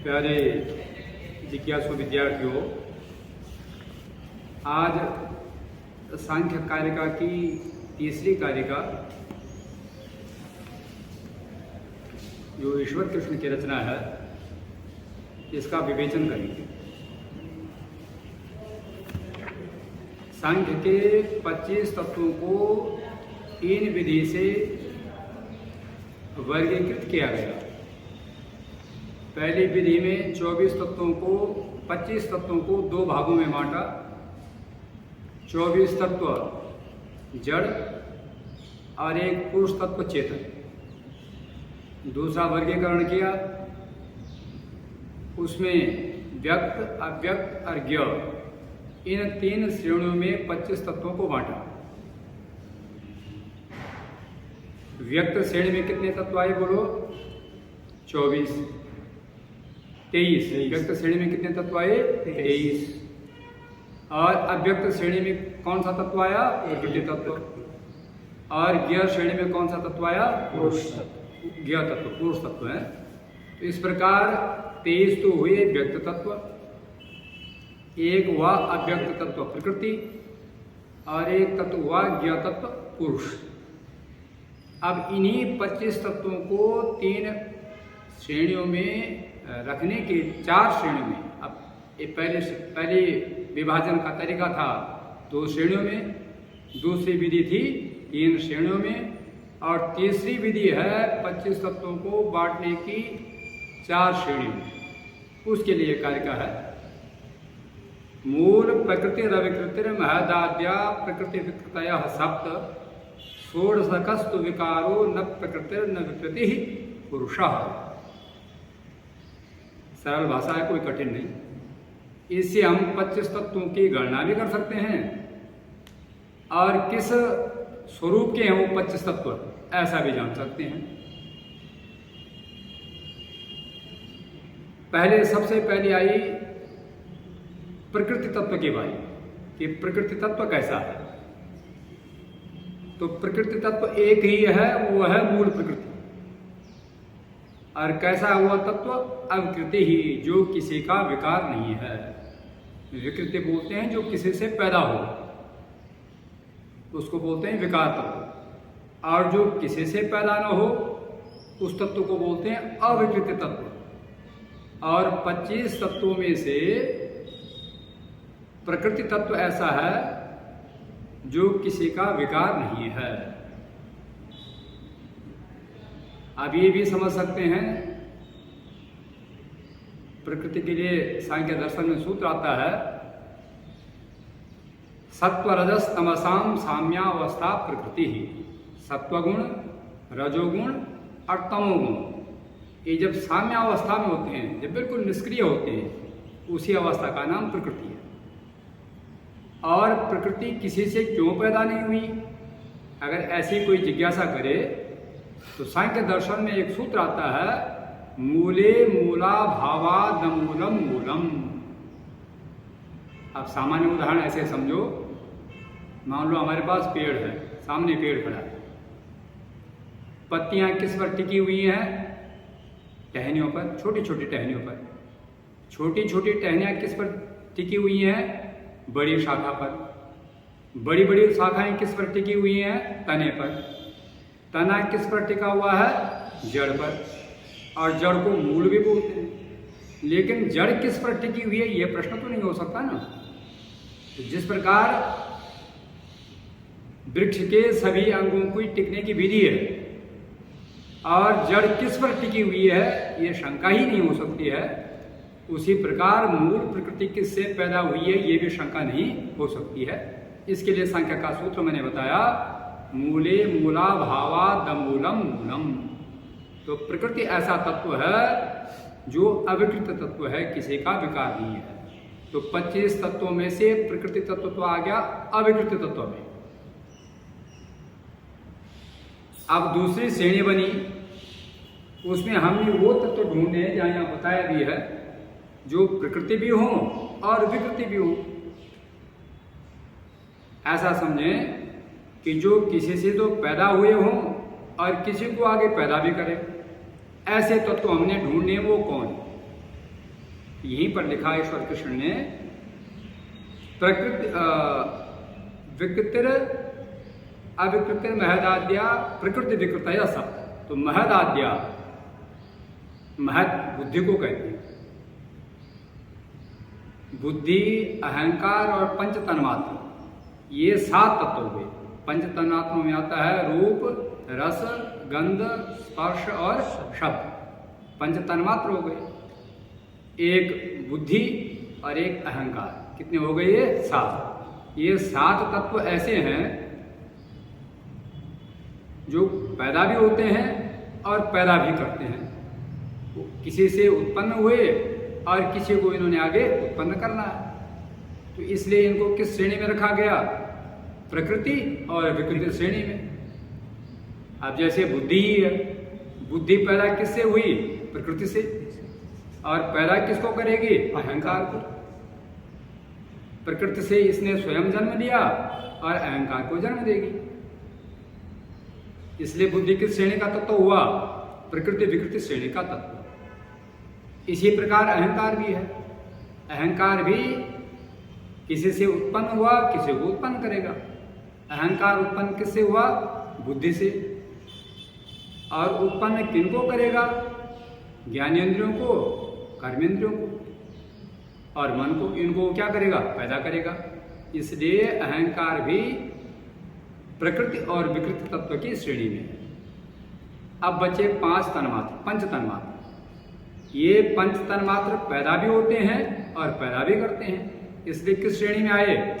प्यारे जिज्ञासु विद्यार्थियों, आज सांख्य कारिका की तीसरी कारिका जो ईश्वर कृष्ण की रचना है, इसका विवेचन करेंगे। सांख्य के 25 तत्वों को 3 विधि से वर्गीकृत किया गया। पहली विधि में 25 तत्वों को 2 भागों में बांटा। 24 तत्व जड़ और एक पुरुष तत्व चेतन। दूसरा वर्गीकरण किया, उसमें व्यक्त, अव्यक्त और ज्ञ, इन 3 श्रेणियों में 25 तत्वों को बांटा। व्यक्त श्रेणी में कितने तत्व आए बोलो? 24। 23। व्यक्त श्रेणी में कितने तत्व आए? 23। और अव्यक्त श्रेणी में कौन सा तत्व आया? प्रकृति तत्व। और ज्ञ श्रेणी में कौन सा तत्व आया? पुरुष तत्व। ज्ञ तत्व पुरुष तत्व है। तो इस प्रकार 23 तो हुए व्यक्त तत्व, एक हुआ अव्यक्त तत्व प्रकृति, और एक तत्व हुआ ज्ञ तत्व पुरुष। अब इन्हीं 25 तत्वों को 3 श्रेणियों में रखने के 4 श्रेणियों में, अब पहले विभाजन का तरीका था 2 श्रेणियों में, दूसरी विधि थी 3 श्रेणियों में, और तीसरी विधि है 25 तत्वों को बांटने की 4 श्रेणियों में। उसके लिए कारिका है। मूल प्रकृति रविकृतिर महदाद्या प्रकृति विकृतय सप्त षोडशकस्तु विकारो न प्रकृतिर न विकृति पुरुषः। सरल भाषा है, कोई कठिन नहीं। इससे हम 25 तत्वों की गणना भी कर सकते हैं, और किस स्वरूप के हैं वो 25 तत्व, ऐसा भी जान सकते हैं। सबसे पहले आई प्रकृति तत्व की बारी कि प्रकृति तत्व कैसा है। तो प्रकृति तत्व एक ही है, वो है मूल प्रकृति। और कैसा हुआ तत्व? अविकृति ही, जो किसी का विकार नहीं है। विकृति बोलते हैं जो किसी से पैदा हो, उसको बोलते हैं विकार तत्व। और जो किसी से पैदा न हो, उस तत्व को बोलते हैं अविकृति तत्व। और 25 तत्वों में से प्रकृति तत्व ऐसा है जो किसी का विकार नहीं है। अब ये भी समझ सकते हैं, प्रकृति के लिए सांख्य दर्शन में सूत्र आता है, सत्व रजस तमसाम साम्यावस्था प्रकृति ही। सत्वगुण, रजोगुण और तमोगुण, ये जब साम्यावस्था में होते हैं, जब बिल्कुल निष्क्रिय होते हैं, उसी अवस्था का नाम प्रकृति है। और प्रकृति किसी से क्यों पैदा नहीं हुई, अगर ऐसी कोई जिज्ञासा करे तो सांख्य दर्शन में एक सूत्र आता है, मूले मूला भावाद मूलम मूलम। अब सामान्य उदाहरण ऐसे समझो, मान लो हमारे पास पेड़ है, सामने पेड़ खड़ा है, पत्तियां किस पर टिकी हुई हैं? टहनियों पर, छोटी छोटी टहनियों पर। छोटी छोटी टहनियां किस पर टिकी हुई हैं? बड़ी शाखा पर। बड़ी बड़ी शाखाएं किस पर टिकी हुई हैं? तने पर। तना किस पर टिका हुआ है? जड़ पर। और जड़ को मूल भी बोलते हैं। लेकिन जड़ किस पर टिकी हुई है, यह प्रश्न तो नहीं हो सकता ना। तो जिस प्रकार वृक्ष के सभी अंगों की टिकने की विधि है, और जड़ किस पर टिकी हुई है, यह शंका ही नहीं हो सकती है, उसी प्रकार मूल प्रकृति किससे पैदा हुई है, ये भी शंका नहीं हो सकती है। इसके लिए सांख्य का सूत्र मैंने बताया, मूले मूला भावा दमूलम मूलम। तो प्रकृति ऐसा तत्व है जो अविकृत तत्व है, किसी का विकार नहीं है। तो 25 तत्वों में से प्रकृति तत्व तो आ गया अविकृत तत्व में। अब दूसरी श्रेणी बनी, उसमें हमने वो तत्व ढूंढे जहां यहाँ बताया भी है, जो प्रकृति भी हो और विकृति भी हो। ऐसा समझें कि जो किसी से तो पैदा हुए हों और किसी को आगे पैदा भी करें, ऐसे तत्व हमने ढूंढने। वो कौन? यहीं पर लिखा ईश्वर कृष्ण ने प्रकृति विकृतिर अविकृतिर महदाद्या प्रकृति विकृतया सब। तो महदाद्या, महद बुद्धि को कहते हैं। बुद्धि, अहंकार और पंच तन्मात्र, ये 7 तत्व हुए। पंच तन्मात्रों में आता है रूप, रस, गंध, स्पर्श और शब्द। पंच तन्मात्र हो गए। एक बुद्धि और एक अहंकार। कितने हो गए ये? 7। ये 7 तत्व ऐसे हैं जो पैदा भी होते हैं और पैदा भी करते हैं। वो किसी से उत्पन्न हुए और किसी को इन्होंने आगे उत्पन्न करना है। तो इसलिए इनको किस श्रेणी में रखा गया? प्रकृति और विकृति श्रेणी में। अब जैसे बुद्धि ही है, बुद्धि पैदा किससे हुई? प्रकृति से। और पैदा किसको करेगी? अहंकार को। प्रकृति से इसने स्वयं जन्म लिया और अहंकार को जन्म देगी। इसलिए बुद्धि किस श्रेणी का तत्व हुआ? प्रकृति विकृति श्रेणी का तत्व। इसी प्रकार अहंकार भी है। अहंकार भी किसी से उत्पन्न हुआ, किसी को उत्पन्न करेगा। अहंकार उत्पन्न किससे हुआ? बुद्धि से। और उत्पन्न किनको करेगा? ज्ञानेंद्रियों को, कर्मेंद्रियों को और मन को। इनको क्या करेगा? पैदा करेगा। इसलिए अहंकार भी प्रकृति और विकृति तत्व की श्रेणी में है। अब बचे 5 तन्मात्र, पंच तन्मात्र। ये पंच तन्मात्र पैदा भी होते हैं और पैदा भी करते हैं। इसलिए किस श्रेणी में आए?